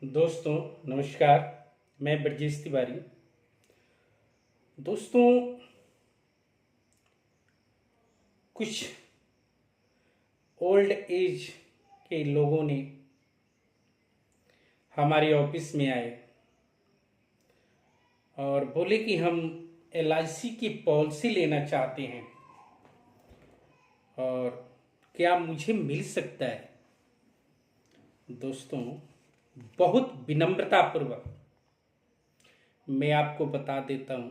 दोस्तों नमस्कार। मैं ब्रजेश तिवारी। दोस्तों, कुछ ओल्ड एज के लोगों ने हमारे ऑफिस में आए और बोले कि हम एलआईसी की पॉलिसी लेना चाहते हैं और क्या मुझे मिल सकता है। दोस्तों, बहुत विनम्रतापूर्वक मैं आपको बता देता हूं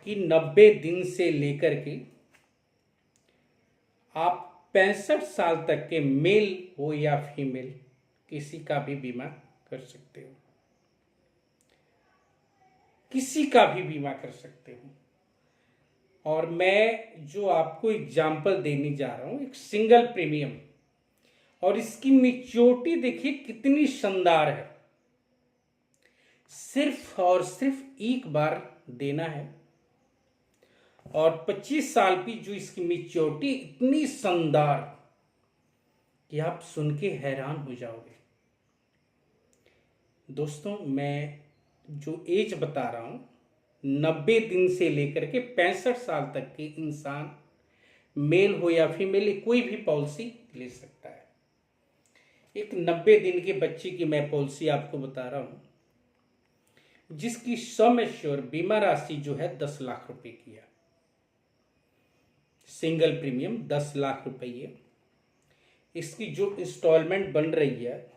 कि 90 दिन से लेकर के आप 65 साल तक के मेल हो या फीमेल किसी का भी बीमा कर सकते हो, किसी का भी बीमा कर सकते हो। और मैं जो आपको एग्जाम्पल देने जा रहा हूं, एक सिंगल प्रीमियम, और इसकी मैच्योरिटी देखिए कितनी शानदार है। सिर्फ और सिर्फ एक बार देना है और 25 साल की जो इसकी मैच्योरिटी इतनी शानदार कि आप सुन के हैरान हो जाओगे। दोस्तों, मैं जो एज बता रहा हूं, 90 दिन से लेकर के 65 साल तक के इंसान, मेल हो या फीमेल, कोई भी पॉलिसी ले सकता है। एक 90 दिन के बच्चे की मैं पॉलिसी आपको बता रहा हूं, जिसकी सम एश्योर बीमा राशि जो है 10 लाख रुपए की है। सिंगल प्रीमियम 10 लाख रुपये। इसकी जो इंस्टॉलमेंट बन रही है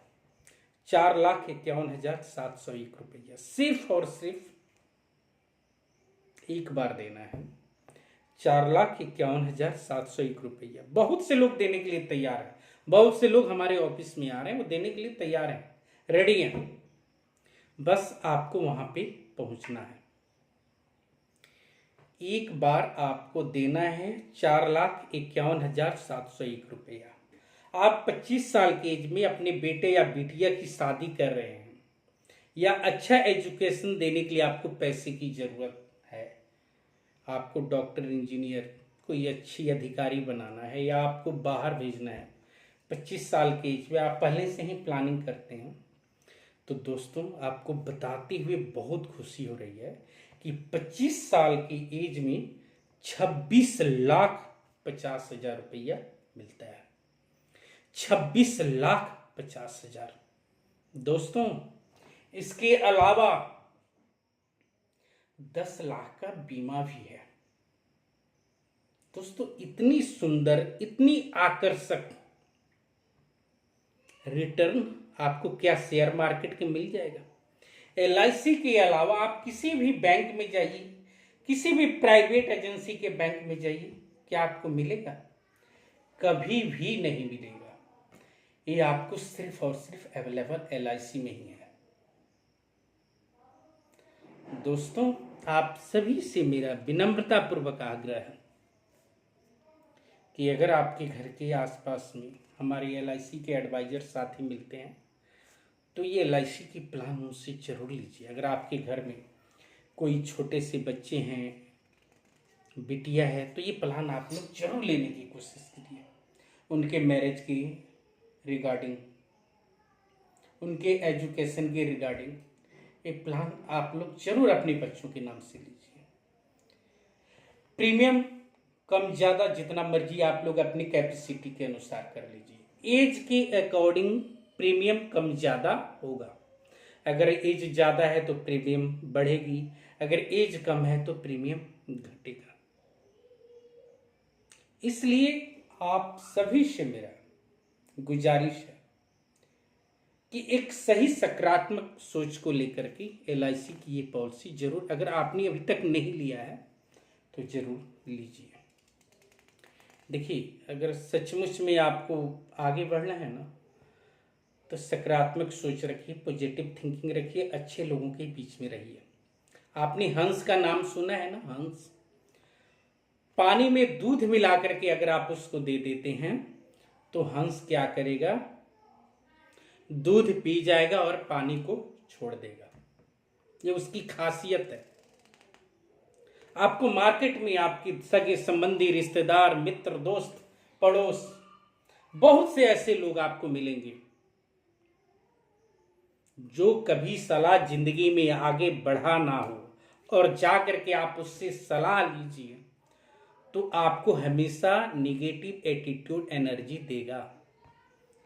4,51,701 रुपया। सिर्फ और सिर्फ एक बार देना है, 4,51,701 रुपया। बहुत से लोग देने के लिए तैयार हैं, बहुत से लोग हमारे ऑफिस में आ रहे हैं, वो देने के लिए तैयार हैं, रेडी हैं। बस आपको वहां पे पहुंचना है। एक बार आपको देना है 4,51,701 रुपया। आप 25 साल की एज में अपने बेटे या बिटिया की शादी कर रहे हैं, या अच्छा एजुकेशन देने के लिए आपको पैसे की जरूरत है, आपको डॉक्टर, इंजीनियर, कोई अच्छी अधिकारी बनाना है, या आपको बाहर भेजना है 25 साल की एज में, आप पहले से ही प्लानिंग करते हैं, तो दोस्तों आपको बताते हुए बहुत खुशी हो रही है कि 25 साल की एज में 26,50,000 रुपया मिलता है। 26,50,000। दोस्तों, इसके अलावा 10 लाख का बीमा भी है। दोस्तों, इतनी सुंदर, इतनी आकर्षक रिटर्न आपको क्या शेयर मार्केट के मिल जाएगा। एलआईसी के अलावा आप किसी भी बैंक में जाइए, किसी भी प्राइवेट एजेंसी के बैंक में जाइए, क्या आपको मिलेगा? कभी भी नहीं मिलेगा। ये आपको सिर्फ और सिर्फ अवेलेबल एलआईसी में ही है। दोस्तों, आप सभी से मेरा विनम्रतापूर्वक आग्रह है कि अगर आपके घर के आसपास में हमारे एलआईसी के एडवाइजर साथी मिलते हैं तो ये एलआईसी की प्लान उनसे जरूर लीजिए। अगर आपके घर में कोई छोटे से बच्चे हैं, बिटिया है, तो ये प्लान आप लोग जरूर लेने की कोशिश कीजिए। उनके मैरिज की रिगार्डिंग, उनके एजुकेशन के रिगार्डिंग ये प्लान आप लोग जरूर अपने बच्चों के नाम से लीजिए। प्रीमियम कम ज़्यादा जितना मर्जी आप लोग अपनी कैपेसिटी के अनुसार कर लीजिए। एज के अकॉर्डिंग प्रीमियम कम ज़्यादा होगा। अगर एज ज़्यादा है तो प्रीमियम बढ़ेगी, अगर एज कम है तो प्रीमियम घटेगा। इसलिए आप सभी से मेरा गुजारिश है कि एक सही सकारात्मक सोच को लेकर के एलआईसी की ये पॉलिसी जरूर, अगर आपने अभी तक नहीं लिया है तो जरूर लीजिए। देखिए, अगर सचमुच में आपको आगे बढ़ना है ना, तो सकारात्मक सोच रखिए, पॉजिटिव थिंकिंग रखिए, अच्छे लोगों के बीच में रहिए। आपने हंस का नाम सुना है ना? हंस, पानी में दूध मिला करके अगर आप उसको दे देते हैं तो हंस क्या करेगा? दूध पी जाएगा और पानी को छोड़ देगा। ये उसकी खासियत है। आपको मार्केट में आपकी सगे संबंधी, रिश्तेदार, मित्र, दोस्त, पड़ोस, बहुत से ऐसे लोग आपको मिलेंगे जो कभी सलाह जिंदगी में आगे बढ़ा ना हो और जा करके आप उससे सलाह लीजिए तो आपको हमेशा निगेटिव एटीट्यूड एनर्जी देगा,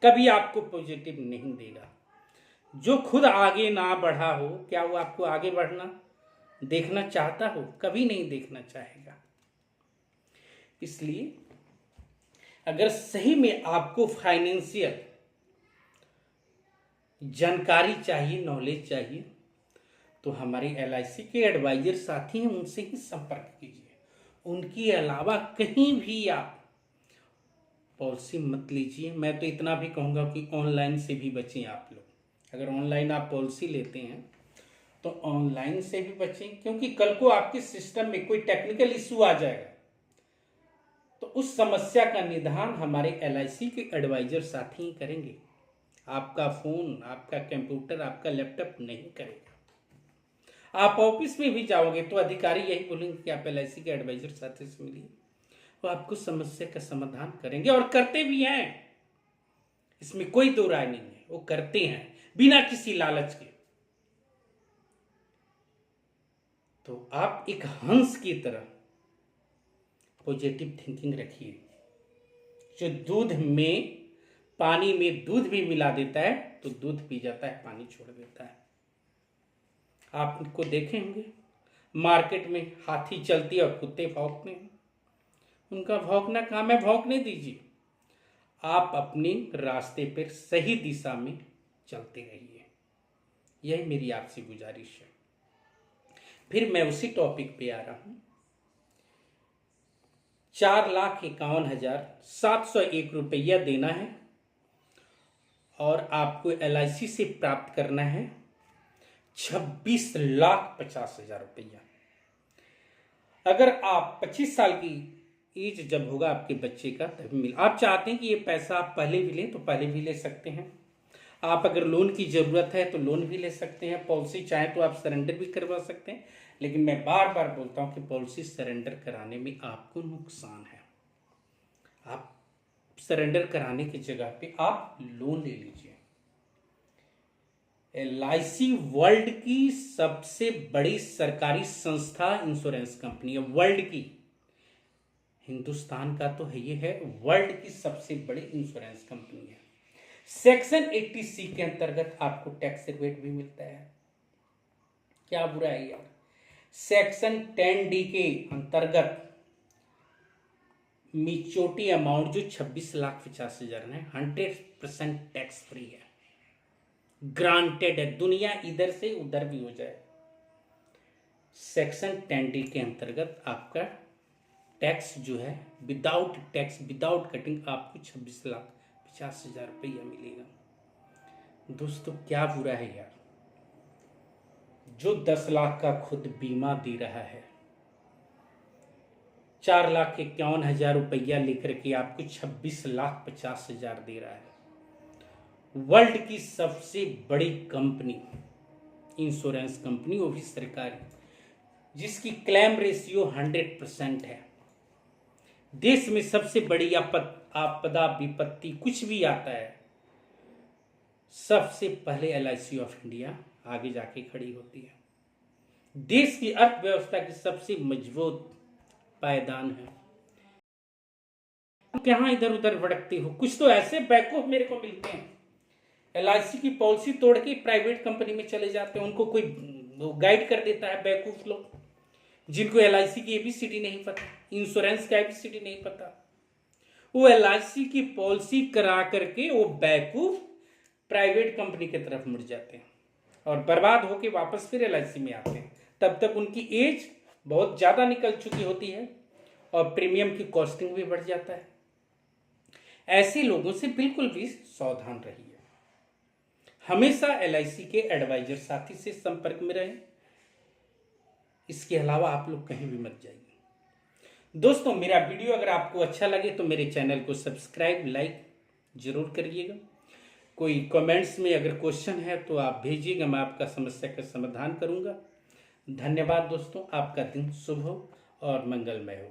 कभी आपको पॉजिटिव नहीं देगा। जो खुद आगे ना बढ़ा हो, क्या वो आपको आगे बढ़ना देखना चाहता हो? कभी नहीं देखना चाहेगा। इसलिए अगर सही में आपको फाइनेंशियल जानकारी चाहिए, नॉलेज चाहिए, तो हमारे LIC के एडवाइजर साथी हैं, उनसे ही संपर्क कीजिए। उनके अलावा कहीं भी आप पॉलिसी मत लीजिए। मैं तो इतना भी कहूँगा कि ऑनलाइन से भी बचें आप लोग। अगर ऑनलाइन आप पॉलिसी लेते हैं तो ऑनलाइन से भी बचें, क्योंकि कल को आपके सिस्टम में कोई टेक्निकल इश्यू आ जाएगा तो उस समस्या का निदान हमारे LIC के एडवाइजर साथी ही करेंगे। आपका फोन, आपका कंप्यूटर, आपका लैपटॉप नहीं करेगा। आप ऑफिस में भी जाओगे तो अधिकारी यही बोलेंगे कि आप LIC के एडवाइजर साथी से मिलिए, वो आपको समस्या का समाधान करेंगे और करते भी हैं। इसमें कोई दो राय नहीं है, वो करते हैं बिना किसी लालच के। तो आप एक हंस की तरह पॉजिटिव थिंकिंग रखिए। जो दूध में, पानी में दूध भी मिला देता है तो दूध पी जाता है, पानी छोड़ देता है। आपको देखेंगे मार्केट में हाथी चलती है और कुत्ते भौंकते हैं। उनका भौंकना काम है, भौंकने दीजिए। आप अपने रास्ते पर सही दिशा में चलते रहिए, यही मेरी आपसे गुजारिश है। फिर मैं उसी टॉपिक पे आ रहा हूं। 4,51,701 रुपया देना है और आपको LIC से प्राप्त करना है 26,50,000 रुपया। अगर आप 25 साल की एज जब होगा आपके बच्चे का तभी मिल, आप चाहते हैं कि ये पैसा आप पहले भी लें तो पहले भी ले सकते हैं। आप अगर लोन की जरूरत है तो लोन भी ले सकते हैं। पॉलिसी चाहे तो आप सरेंडर भी करवा सकते हैं, लेकिन मैं बार बार बोलता हूं कि पॉलिसी सरेंडर कराने में आपको नुकसान है। आप सरेंडर कराने की जगह पे आप लोन ले लीजिए। LIC वर्ल्ड की सबसे बड़ी सरकारी संस्था इंश्योरेंस कंपनी है, वर्ल्ड की। हिंदुस्तान का तो है, ये है वर्ल्ड की सबसे बड़ी इंश्योरेंस कंपनी है। सेक्शन 80C के अंतर्गत आपको टैक्स रिबेट भी मिलता है। क्या बुरा है यार। सेक्शन 10D के अंतर्गत मिच्योरिटी अमाउंट जो 26,50,000 है 100% टैक्स फ्री है, ग्रांटेड है। दुनिया इधर से उधर भी हो जाए, सेक्शन 10D के अंतर्गत आपका टैक्स जो है विदाउट टैक्स, विदाउट कटिंग आपको 26,50,000 रुपया मिलेगा। दोस्तों क्या बुरा है यार। जो 10 लाख का खुद बीमा दे रहा है, 4,51,000 रुपया लेकर के आपको 26,50,000 दे रहा है। वर्ल्ड की सबसे बड़ी कंपनी, इंश्योरेंस कंपनी, वो भी सरकारी, जिसकी क्लेम रेशियो 100% है। देश में सबसे बड़ी आपदा विपत्ति कुछ भी आता है, सबसे पहले LIC ऑफ इंडिया आगे जाके खड़ी होती है। देश की अर्थव्यवस्था की सबसे मजबूत पायदान है। कहां इधर उधर भटकते हो? कुछ तो ऐसे बैकअप मेरे को मिलते हैं, LIC की पॉलिसी तोड़ के प्राइवेट कंपनी में चले जाते हैं। उनको कोई गाइड कर देता है, बैकूफ लोग जिनको LIC की ABCD नहीं पता, इंश्योरेंस का ABCD नहीं पता। वो LIC की पॉलिसी करा करके वो बैकूफ प्राइवेट कंपनी की तरफ मुड़ जाते हैं और बर्बाद होके वापस फिर LIC में आते हैं। तब तक उनकी एज बहुत ज्यादा निकल चुकी होती है और प्रीमियम की कॉस्टिंग भी बढ़ जाता है। ऐसे लोगों से बिल्कुल भी सावधान रहिए। हमेशा LIC के एडवाइजर साथी से संपर्क में रहें। इसके अलावा आप लोग कहीं भी मत जाइए। दोस्तों मेरा वीडियो अगर आपको अच्छा लगे तो मेरे चैनल को सब्सक्राइब, लाइक जरूर करिएगा। कोई कमेंट्स में अगर क्वेश्चन है तो आप भेजिएगा, मैं आपका समस्या का समाधान करूंगा। धन्यवाद दोस्तों, आपका दिन शुभ हो और मंगलमय हो।